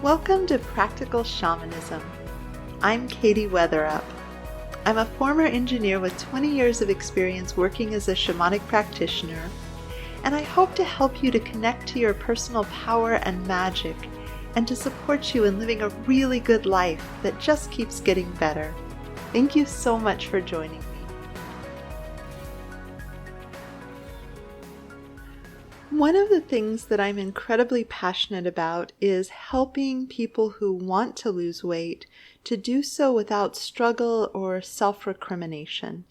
Welcome to Practical Shamanism. I'm Katie Weatherup. I'm a former engineer with 20 years of experience working as a shamanic practitioner, and I hope to help you to connect to your personal power and magic and to support you in living a really good life that just keeps getting better. Thank you so much for joining me. One of the things that I'm incredibly passionate about is helping people who want to lose weight to do so without struggle or self-recrimination.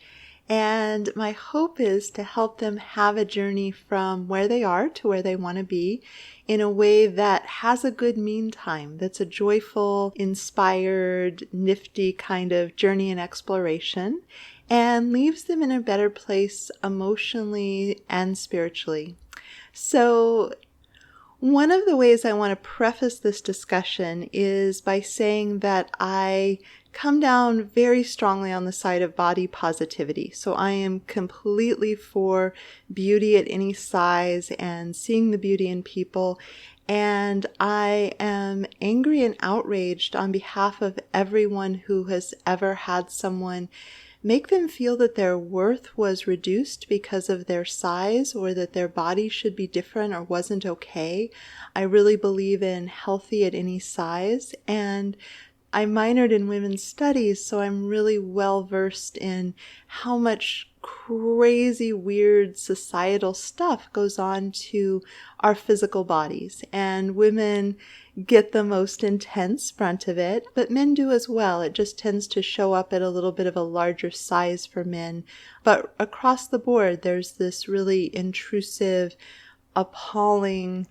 And my hope is to help them have a journey from where they are to where they want to be in a way that has a good meantime, that's a joyful, inspired, nifty kind of journey and exploration, and leaves them in a better place emotionally and spiritually. So one of the ways I want to preface this discussion is by saying that I come down very strongly on the side of body positivity. So I am completely for beauty at any size and seeing the beauty in people. And I am angry and outraged on behalf of everyone who has ever had someone make them feel that their worth was reduced because of their size or that their body should be different or wasn't okay. I really believe in healthy at any size, and I minored in women's studies, so I'm really well versed in how much crazy, weird societal stuff goes on to our physical bodies. And women get the most intense brunt of it, but men do as well. It just tends to show up at a little bit of a larger size for men. But across the board, there's this really intrusive, appalling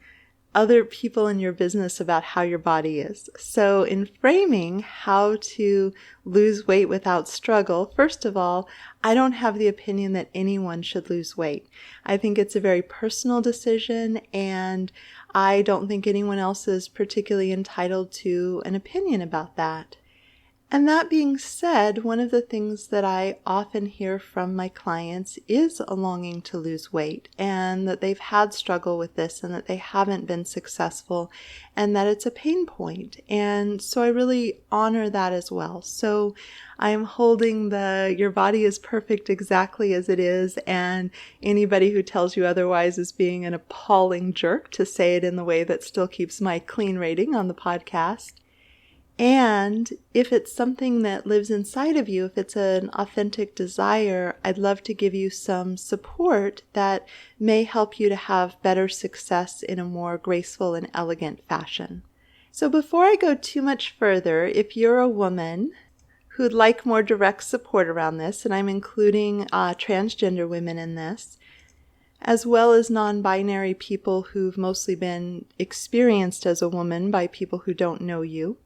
other people in your business about how your body is. So in framing how to lose weight without struggle, first of all, I don't have the opinion that anyone should lose weight. I think it's a very personal decision, and I don't think anyone else is particularly entitled to an opinion about that. And that being said, one of the things that I often hear from my clients is a longing to lose weight, and that they've had struggle with this and that they haven't been successful, and that it's a pain point. And so I really honor that as well. So I'm holding your body is perfect exactly as it is, and anybody who tells you otherwise is being an appalling jerk, to say it in the way that still keeps my clean rating on the podcast. And if it's something that lives inside of you, if it's an authentic desire, I'd love to give you some support that may help you to have better success in a more graceful and elegant fashion. So before I go too much further, if you're a woman who'd like more direct support around this, and I'm including transgender women in this, as well as non-binary people who've mostly been experienced as a woman by people who don't know you,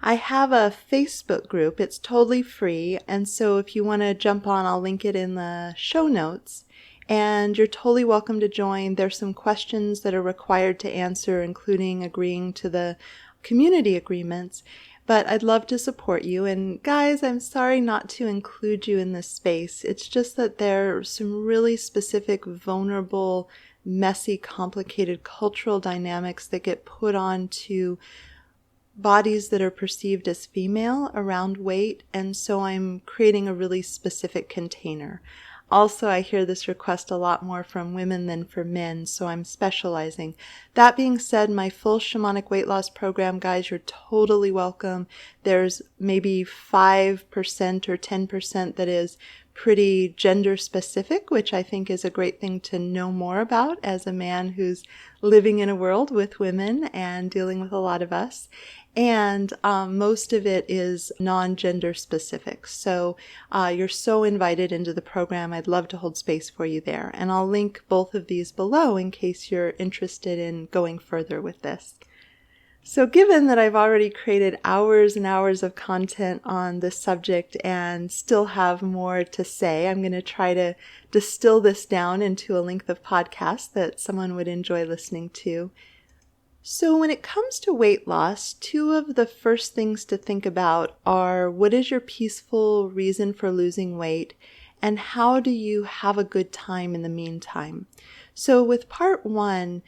I have a Facebook group. It's totally free, and so if you want to jump on, I'll link it in the show notes, and you're totally welcome to join. There's some questions that are required to answer, including agreeing to the community agreements, but I'd love to support you. And guys, I'm sorry not to include you in this space. It's just that there are some really specific, vulnerable, messy, complicated cultural dynamics that get put onto bodies that are perceived as female around weight, and so I'm creating a really specific container. Also, I hear this request a lot more from women than for men, so I'm specializing. That being said, my full shamanic weight loss program, guys, you're totally welcome. There's maybe 5% or 10% that is pretty gender specific, which I think is a great thing to know more about as a man who's living in a world with women and dealing with a lot of us. And most of it is non-gender specific. So you're so invited into the program. I'd love to hold space for you there. And I'll link both of these below in case you're interested in going further with this. So given that I've already created hours and hours of content on this subject and still have more to say, I'm going to try to distill this down into a length of podcast that someone would enjoy listening to. So when it comes to weight loss, two of the first things to think about are, what is your peaceful reason for losing weight, and how do you have a good time in the meantime? So with part one,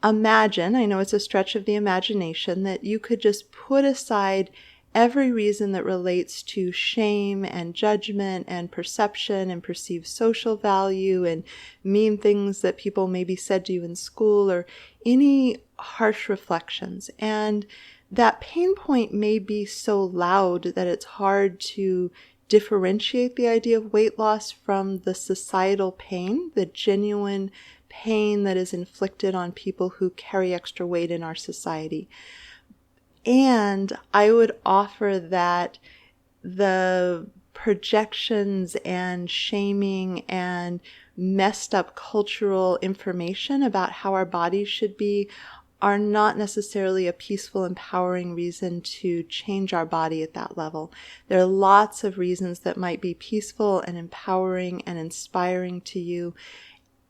imagine, I know it's a stretch of the imagination, that you could just put aside every reason that relates to shame and judgment and perception and perceived social value and mean things that people maybe said to you in school or any harsh reflections. And that pain point may be so loud that it's hard to differentiate the idea of weight loss from the societal pain, the genuine pain that is inflicted on people who carry extra weight in our society. And I would offer that the projections and shaming and messed up cultural information about how our bodies should be are not necessarily a peaceful, empowering reason to change our body at that level. There are lots of reasons that might be peaceful and empowering and inspiring to you.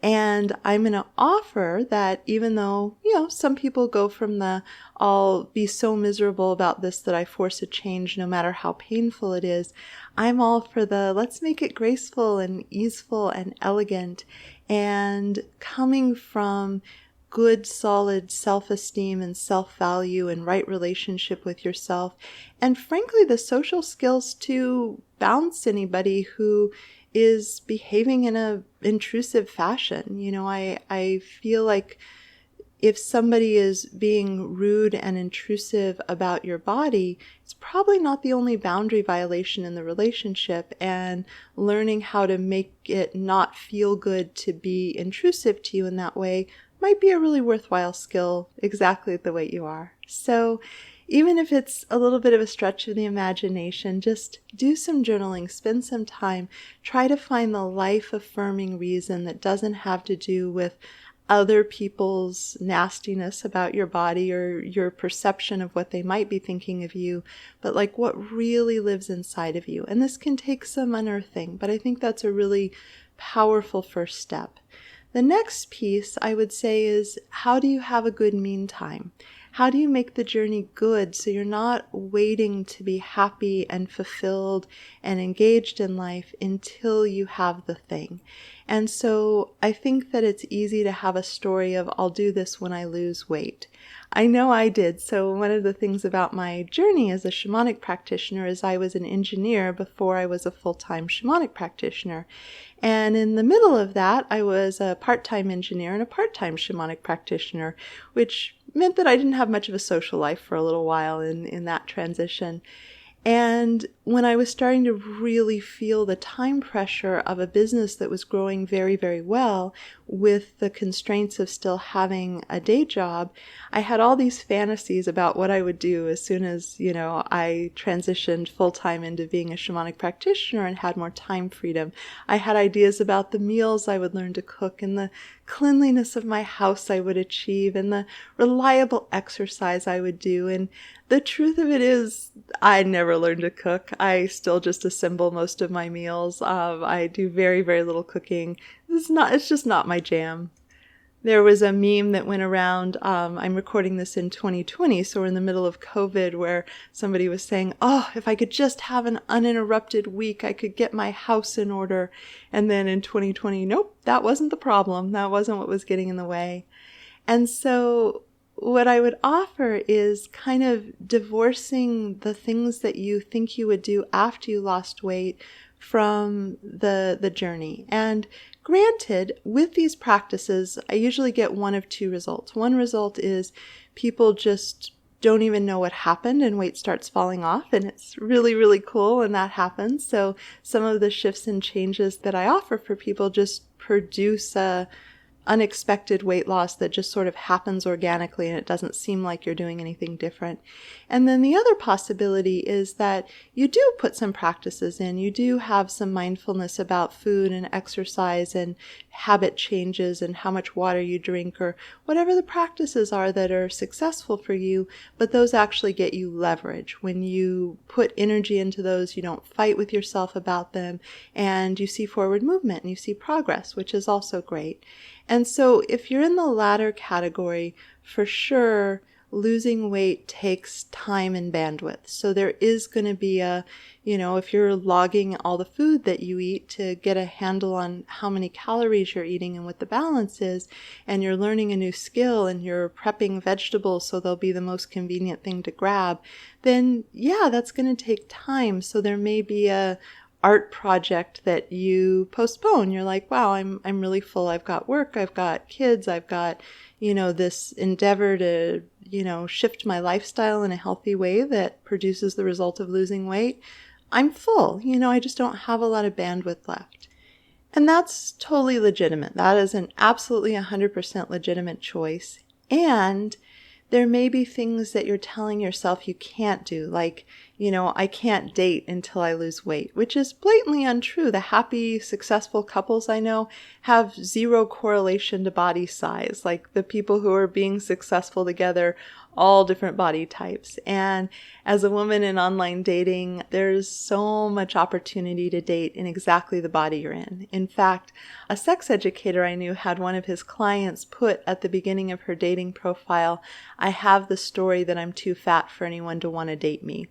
And I'm going to offer that even though, some people go from the, I'll be so miserable about this that I force a change no matter how painful it is, I'm all for the, let's make it graceful and easeful and elegant and coming from good, solid self-esteem and self-value and right relationship with yourself. And frankly, the social skills to bounce anybody who is behaving in a intrusive fashion. I feel like if somebody is being rude and intrusive about your body, it's probably not the only boundary violation in the relationship, and learning how to make it not feel good to be intrusive to you in that way might be a really worthwhile skill exactly the way you are. So even if it's a little bit of a stretch of the imagination, just do some journaling, spend some time, try to find the life-affirming reason that doesn't have to do with other people's nastiness about your body or your perception of what they might be thinking of you, but like what really lives inside of you. And this can take some unearthing, but I think that's a really powerful first step. The next piece I would say is, how do you have a good meantime? How do you make the journey good so you're not waiting to be happy and fulfilled and engaged in life until you have the thing? And so I think that it's easy to have a story of, I'll do this when I lose weight. I know I did. So one of the things about my journey as a shamanic practitioner is I was an engineer before I was a full-time shamanic practitioner. And in the middle of that, I was a part-time engineer and a part-time shamanic practitioner, which meant that I didn't have much of a social life for a little while in that transition. And when I was starting to really feel the time pressure of a business that was growing very, very well with the constraints of still having a day job, I had all these fantasies about what I would do as soon as, I transitioned full-time into being a shamanic practitioner and had more time freedom. I had ideas about the meals I would learn to cook and the cleanliness of my house I would achieve and the reliable exercise I would do. And the truth of it is, I never learned to cook. I still just assemble most of my meals. I do very, very little cooking. It's just not my jam. There was a meme that went around, I'm recording this in 2020, so we're in the middle of COVID, where somebody was saying, if I could just have an uninterrupted week, I could get my house in order. And then in 2020, nope, that wasn't the problem. That wasn't what was getting in the way. And so what I would offer is kind of divorcing the things that you think you would do after you lost weight from the journey. And granted, with these practices, I usually get one of two results. One result is people just don't even know what happened and weight starts falling off, and it's really, really cool, and that happens. So some of the shifts and changes that I offer for people just produce a unexpected weight loss that just sort of happens organically and it doesn't seem like you're doing anything different. And then the other possibility is that you do put some practices in. You do have some mindfulness about food and exercise and habit changes and how much water you drink or whatever the practices are that are successful for you, but those actually get you leverage. When you put energy into those, you don't fight with yourself about them, and you see forward movement and you see progress, which is also great. And so if you're in the latter category, for sure, losing weight takes time and bandwidth. So there is going to be if you're logging all the food that you eat to get a handle on how many calories you're eating and what the balance is, and you're learning a new skill and you're prepping vegetables so they'll be the most convenient thing to grab, then yeah, that's going to take time. So there may be a art project that you postpone. You're like, wow, I'm really full. I've got work, I've got kids, I've got, this endeavor to, shift my lifestyle in a healthy way that produces the result of losing weight. I'm full. I just don't have a lot of bandwidth left. And that's totally legitimate. That is an absolutely 100% legitimate choice. And there may be things that you're telling yourself you can't do, like, I can't date until I lose weight, which is blatantly untrue. The happy, successful couples I know have zero correlation to body size. Like the people who are being successful together, all different body types. And as a woman in online dating, there's so much opportunity to date in exactly the body you're in. In fact, a sex educator I knew had one of his clients put at the beginning of her dating profile, "I have the story that I'm too fat for anyone to want to date me."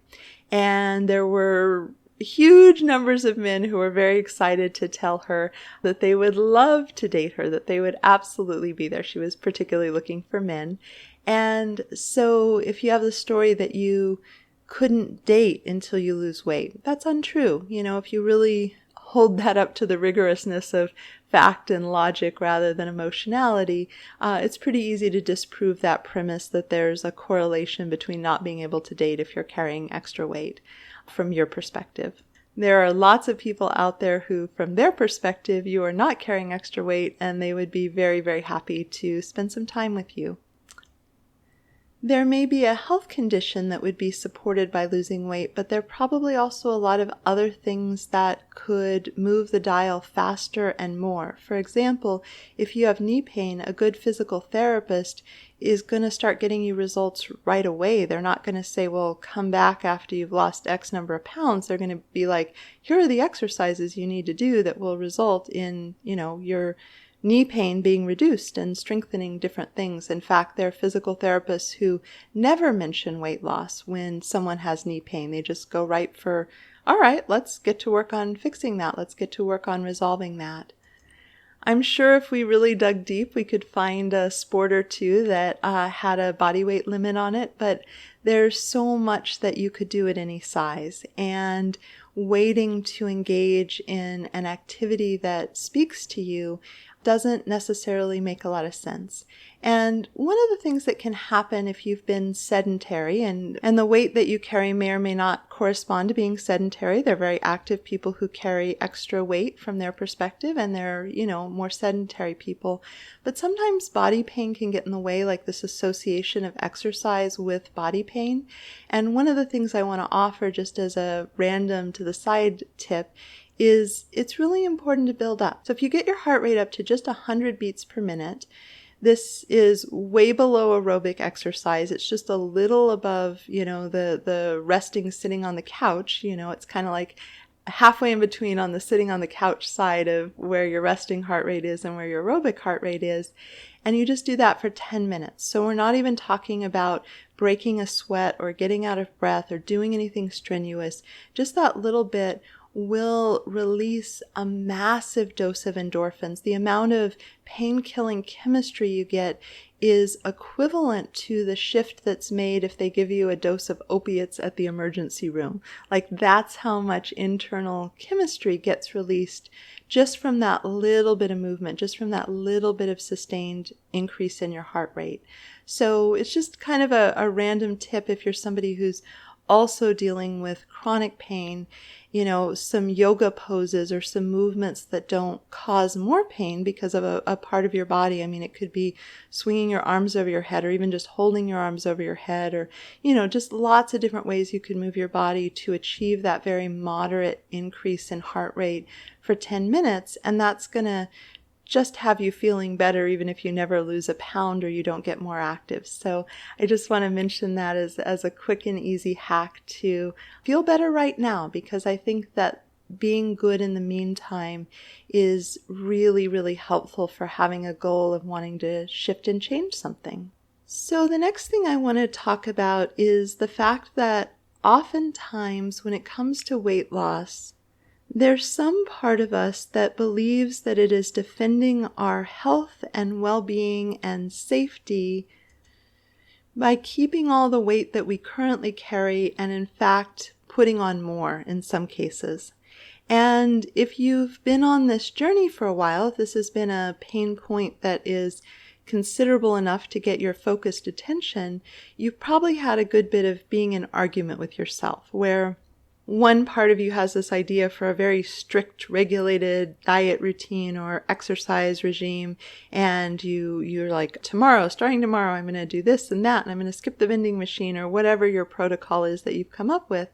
And there were huge numbers of men who were very excited to tell her that they would love to date her, that they would absolutely be there. She was particularly looking for men. And so if you have the story that you couldn't date until you lose weight, that's untrue. If you really hold that up to the rigorousness of fact and logic rather than emotionality, it's pretty easy to disprove that premise that there's a correlation between not being able to date if you're carrying extra weight from your perspective. There are lots of people out there who, from their perspective, you are not carrying extra weight and they would be very, very happy to spend some time with you. There may be a health condition that would be supported by losing weight, but there are probably also a lot of other things that could move the dial faster and more. For example, if you have knee pain, a good physical therapist is going to start getting you results right away. They're not going to say, well, come back after you've lost X number of pounds. They're going to be like, here are the exercises you need to do that will result in, your knee pain being reduced and strengthening different things. In fact, there are physical therapists who never mention weight loss when someone has knee pain. They just go right for, all right, let's get to work on fixing that. Let's get to work on resolving that. I'm sure if we really dug deep, we could find a sport or two that had a body weight limit on it, but there's so much that you could do at any size. And waiting to engage in an activity that speaks to you doesn't necessarily make a lot of sense. And one of the things that can happen if you've been sedentary, and the weight that you carry may or may not correspond to being sedentary. They're very active people who carry extra weight from their perspective, and they're, more sedentary people. But sometimes body pain can get in the way, like this association of exercise with body pain. And one of the things I want to offer just as a random to the side tip is it's really important to build up. So if you get your heart rate up to just 100 beats per minute, this is way below aerobic exercise. It's just a little above, the resting, sitting on the couch. It's kind of like halfway in between on the sitting on the couch side of where your resting heart rate is and where your aerobic heart rate is. And you just do that for 10 minutes. So we're not even talking about breaking a sweat or getting out of breath or doing anything strenuous. Just that little bit will release a massive dose of endorphins. The amount of pain-killing chemistry you get is equivalent to the shift that's made if they give you a dose of opiates at the emergency room. Like that's how much internal chemistry gets released just from that little bit of movement, just from that little bit of sustained increase in your heart rate. So it's just kind of a random tip if you're somebody who's also dealing with chronic pain, some yoga poses or some movements that don't cause more pain because of a part of your body. I mean, it could be swinging your arms over your head or even just holding your arms over your head or, just lots of different ways you can move your body to achieve that very moderate increase in heart rate for 10 minutes. And that's going to just have you feeling better even if you never lose a pound or you don't get more active. So I just want to mention that as a quick and easy hack to feel better right now, because I think that being good in the meantime is really, really helpful for having a goal of wanting to shift and change something. So the next thing I want to talk about is the fact that oftentimes when it comes to weight loss, there's some part of us that believes that it is defending our health and well-being and safety by keeping all the weight that we currently carry and in fact putting on more in some cases. And if you've been on this journey for a while, if this has been a pain point that is considerable enough to get your focused attention, you've probably had a good bit of being in argument with yourself, where one part of you has this idea for a very strict, regulated diet routine or exercise regime, and you're like, starting tomorrow, I'm going to do this and that, and I'm going to skip the vending machine, or whatever your protocol is that you've come up with.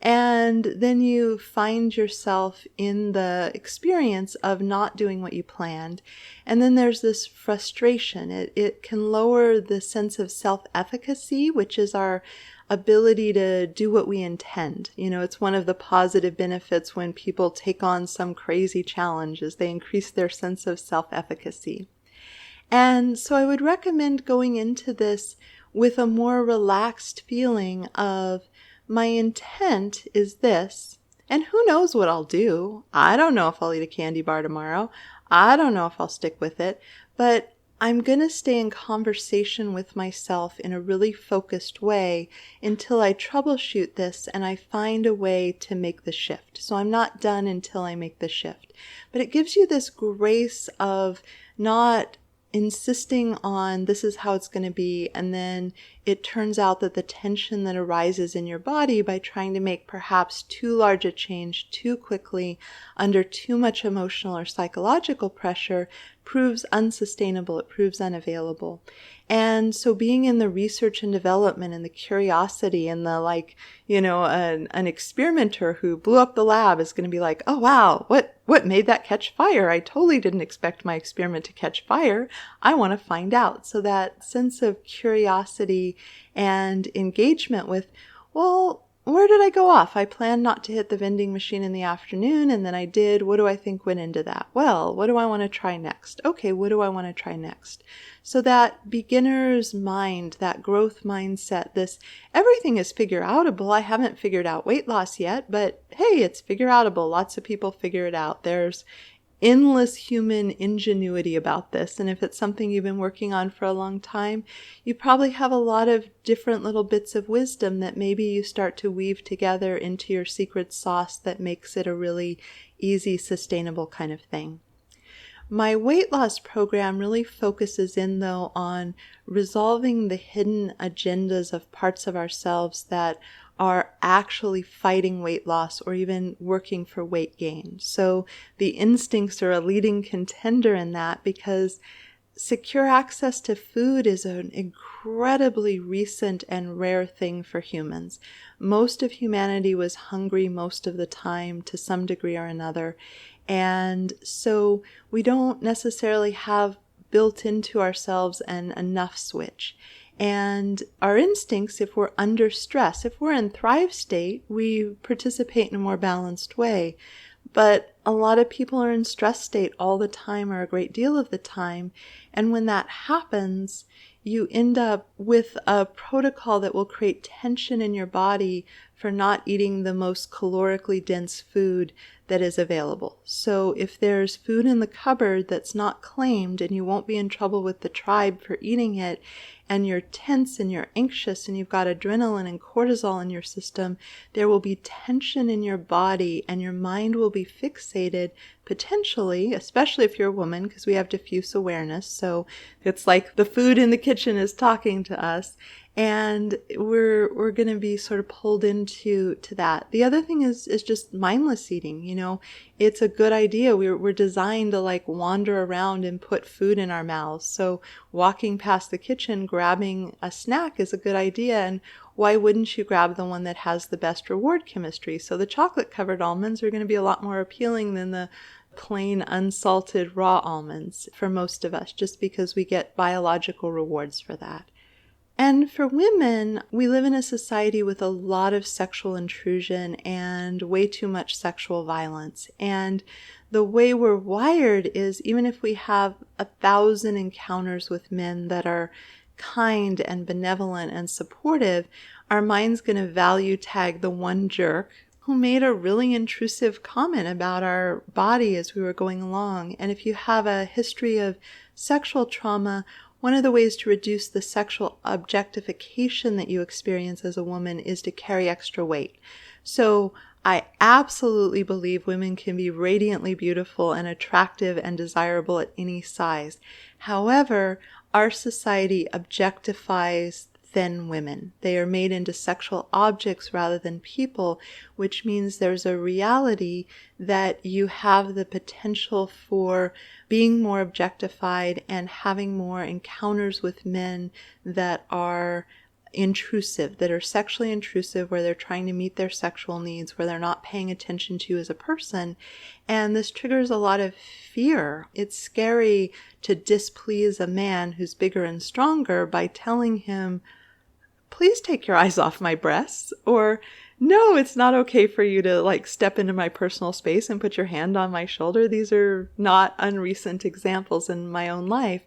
And then you find yourself in the experience of not doing what you planned. And then there's this frustration. It can lower the sense of self-efficacy, which is our ability to do what we intend. It's one of the positive benefits when people take on some crazy challenge, is they increase their sense of self-efficacy. And so I would recommend going into this with a more relaxed feeling of, my intent is this, and who knows what I'll do. I don't know if I'll eat a candy bar tomorrow. I don't know if I'll stick with it, but I'm going to stay in conversation with myself in a really focused way until I troubleshoot this and I find a way to make the shift. So I'm not done until I make the shift. But it gives you this grace of not insisting on this is how it's going to be, and then it turns out that the tension that arises in your body by trying to make perhaps too large a change too quickly under too much emotional or psychological pressure proves unsustainable, it proves unavailable. And so being in the research and development and the curiosity and the an experimenter who blew up the lab is going to be like, oh wow, what made that catch fire? I totally didn't expect my experiment to catch fire. I want to find out. So that sense of curiosity and engagement with, well, where did I go off? I planned not to hit the vending machine in the afternoon, and then I did. What do I think went into that? Well, what do I want to try next? Okay, what do I want to try next? So that beginner's mind, that growth mindset, everything is figure outable. I haven't figured out weight loss yet, but hey, it's figure outable. Lots of people figure it out. There's endless human ingenuity about this. And if it's something you've been working on for a long time, you probably have a lot of different little bits of wisdom that maybe you start to weave together into your secret sauce that makes it a really easy, sustainable kind of thing. My weight loss program really focuses in, though, on resolving the hidden agendas of parts of ourselves that are actually fighting weight loss or even working for weight gain. So the instincts are a leading contender in that, because secure access to food is an incredibly recent and rare thing for humans. Most of humanity was hungry most of the time to some degree or another. And so we don't necessarily have built into ourselves an enough switch. And our instincts, if we're under stress, if we're in thrive state, we participate in a more balanced way. But a lot of people are in stress state all the time or a great deal of the time. And when that happens, you end up with a protocol that will create tension in your body for not eating the most calorically dense food that is available. So if there's food in the cupboard that's not claimed and you won't be in trouble with the tribe for eating it, and you're tense and you're anxious and you've got adrenaline and cortisol in your system, there will be tension in your body and your mind will be fixated potentially, especially if you're a woman, because we have diffuse awareness. So it's like the food in the kitchen is talking to us. And we're going to be sort of pulled into that. The other thing is just mindless eating. It's a good idea. We're designed to wander around and put food in our mouths. So walking past the kitchen, grabbing a snack is a good idea. And why wouldn't you grab the one that has the best reward chemistry? So the chocolate covered almonds are going to be a lot more appealing than the plain unsalted raw almonds for most of us, just because we get biological rewards for that. And for women, we live in a society with a lot of sexual intrusion and way too much sexual violence. And the way we're wired is, even if we have 1,000 encounters with men that are kind and benevolent and supportive, our mind's going to value tag the one jerk who made a really intrusive comment about our body as we were going along. And if you have a history of sexual trauma, one of the ways to reduce the sexual objectification that you experience as a woman is to carry extra weight. So I absolutely believe women can be radiantly beautiful and attractive and desirable at any size. However, our society objectifies thin women. They are made into sexual objects rather than people, which means there's a reality that you have the potential for being more objectified and having more encounters with men that are intrusive, that are sexually intrusive, where they're trying to meet their sexual needs, where they're not paying attention to you as a person. And this triggers a lot of fear. It's scary to displease a man who's bigger and stronger by telling him, please take your eyes off my breasts, or no, it's not okay for you to step into my personal space and put your hand on my shoulder. These are not unrecent examples in my own life.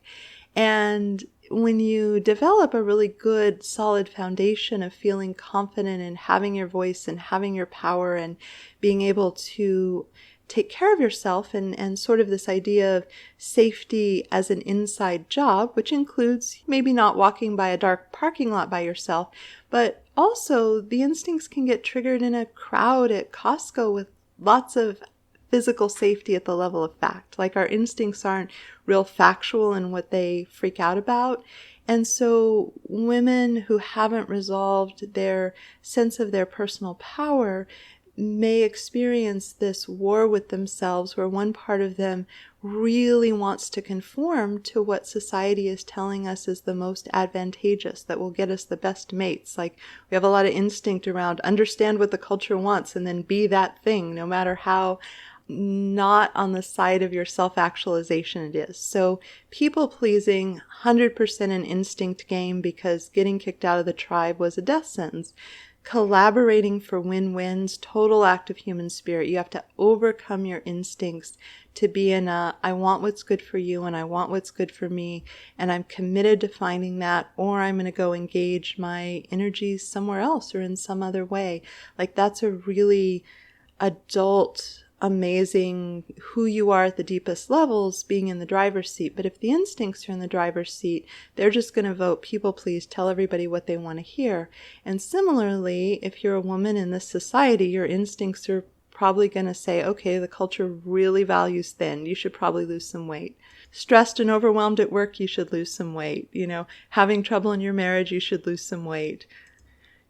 And when you develop a really good, solid foundation of feeling confident and having your voice and having your power and being able to take care of yourself and sort of this idea of safety as an inside job, which includes maybe not walking by a dark parking lot by yourself, but also the instincts can get triggered in a crowd at Costco with lots of physical safety at the level of fact. Like, our instincts aren't real factual in what they freak out about. And so women who haven't resolved their sense of their personal power may experience this war with themselves, where one part of them really wants to conform to what society is telling us is the most advantageous, that will get us the best mates. Like, we have a lot of instinct around understand what the culture wants and then be that thing, no matter how not on the side of your self-actualization it is. So people pleasing, 100% an instinct game because getting kicked out of the tribe was a death sentence. Collaborating for win-wins, total act of human spirit. You have to overcome your instincts to be in a, I want what's good for you and I want what's good for me, and I'm committed to finding that, or I'm going to go engage my energies somewhere else or in some other way. Like, that's a really adult, amazing who you are at the deepest levels, being in the driver's seat. But if the instincts are in the driver's seat, they're just going to vote people please, tell everybody what they want to hear. And similarly, if you're a woman in this society, your instincts are probably going to say, okay, the culture really values thin. You should probably lose some weight. Stressed and overwhelmed at work, you should lose some weight. Having trouble in your marriage, you should lose some weight.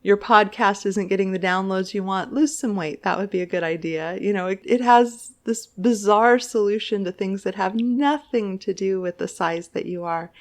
Your podcast isn't getting the downloads you want, lose some weight. That would be a good idea. It has this bizarre solution to things that have nothing to do with the size that you are.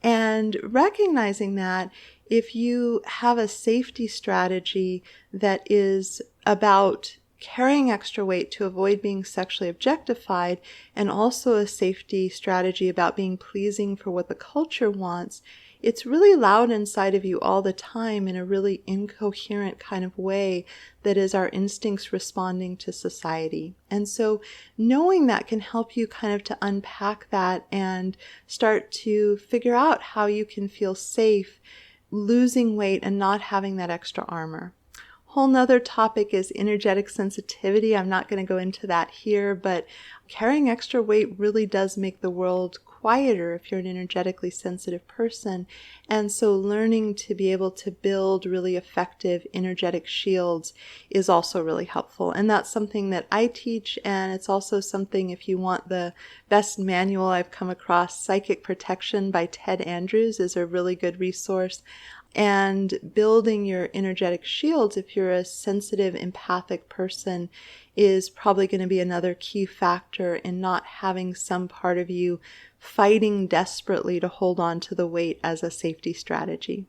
And recognizing that if you have a safety strategy that is about carrying extra weight to avoid being sexually objectified, and also a safety strategy about being pleasing for what the culture wants, it's really loud inside of you all the time in a really incoherent kind of way that is our instincts responding to society. And so knowing that can help you kind of to unpack that and start to figure out how you can feel safe losing weight and not having that extra armor. Whole nother topic is energetic sensitivity. I'm not going to go into that here, but carrying extra weight really does make the world quieter if you're an energetically sensitive person. And so learning to be able to build really effective energetic shields is also really helpful. And that's something that I teach, and it's also something, if you want the best manual I've come across, Psychic Protection by Ted Andrews is a really good resource. And building your energetic shields, if you're a sensitive, empathic person, is probably going to be another key factor in not having some part of you fighting desperately to hold on to the weight as a safety strategy.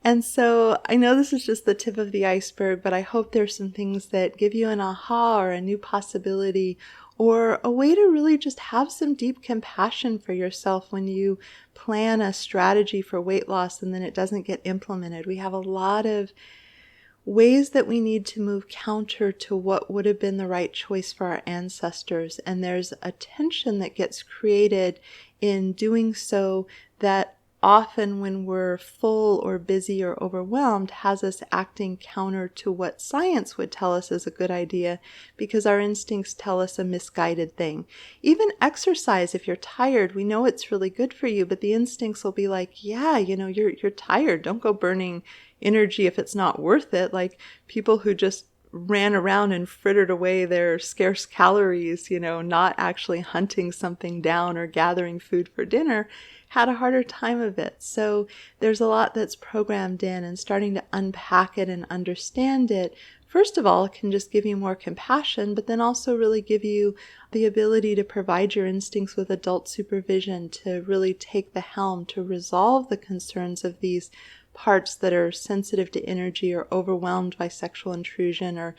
And so I know this is just the tip of the iceberg, but I hope there's some things that give you an aha or a new possibility, or a way to really just have some deep compassion for yourself when you plan a strategy for weight loss and then it doesn't get implemented. We have a lot of ways that we need to move counter to what would have been the right choice for our ancestors. And there's a tension that gets created in doing so that often when we're full or busy or overwhelmed has us acting counter to what science would tell us is a good idea because our instincts tell us a misguided thing. Even exercise, if you're tired, we know it's really good for you, but the instincts will be like, yeah, you're tired. Don't go burning energy if it's not worth it. Like people who just ran around and frittered away their scarce calories, not actually hunting something down or gathering food for dinner, had a harder time of it. So there's a lot that's programmed in, and starting to unpack it and understand it, first of all, it can just give you more compassion, but then also really give you the ability to provide your instincts with adult supervision, to really take the helm, to resolve the concerns of these parts that are sensitive to energy or overwhelmed by sexual intrusion, or,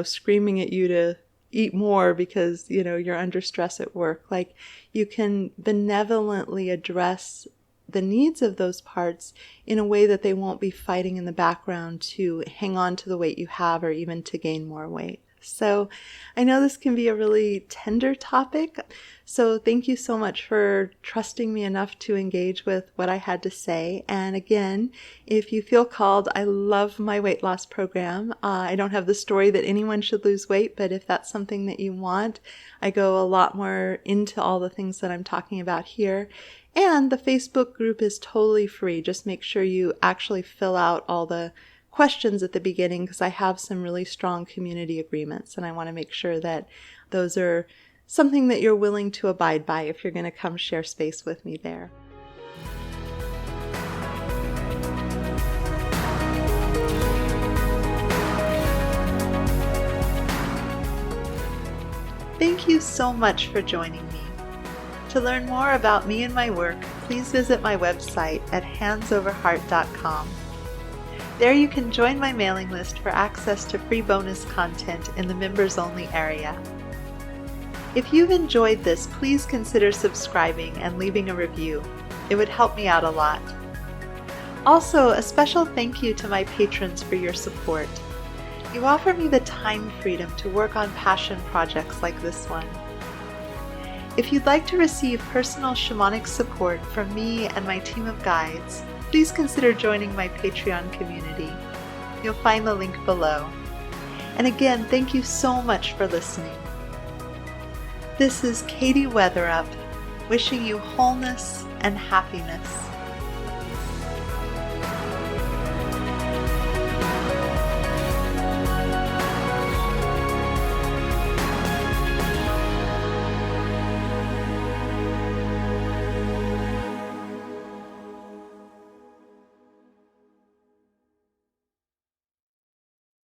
screaming at you to eat more because, you're under stress at work. Like, you can benevolently address the needs of those parts in a way that they won't be fighting in the background to hang on to the weight you have or even to gain more weight. So I know this can be a really tender topic, so thank you so much for trusting me enough to engage with what I had to say. And again, if you feel called, I love my weight loss program. I don't have the story that anyone should lose weight, but if that's something that you want, I go a lot more into all the things that I'm talking about here. And the Facebook group is totally free. Just make sure you actually fill out all the questions at the beginning, because I have some really strong community agreements, and I want to make sure that those are something that you're willing to abide by if you're going to come share space with me there. Thank you so much for joining me. To learn more about me and my work, please visit my website at handsoverheart.com. There you can join my mailing list for access to free bonus content in the members-only area. If you've enjoyed this, please consider subscribing and leaving a review. It would help me out a lot. Also, a special thank you to my patrons for your support. You offer me the time freedom to work on passion projects like this one. If you'd like to receive personal shamanic support from me and my team of guides, please consider joining my Patreon community. You'll find the link below. And again, thank you so much for listening. This is Katie Weatherup, wishing you wholeness and happiness.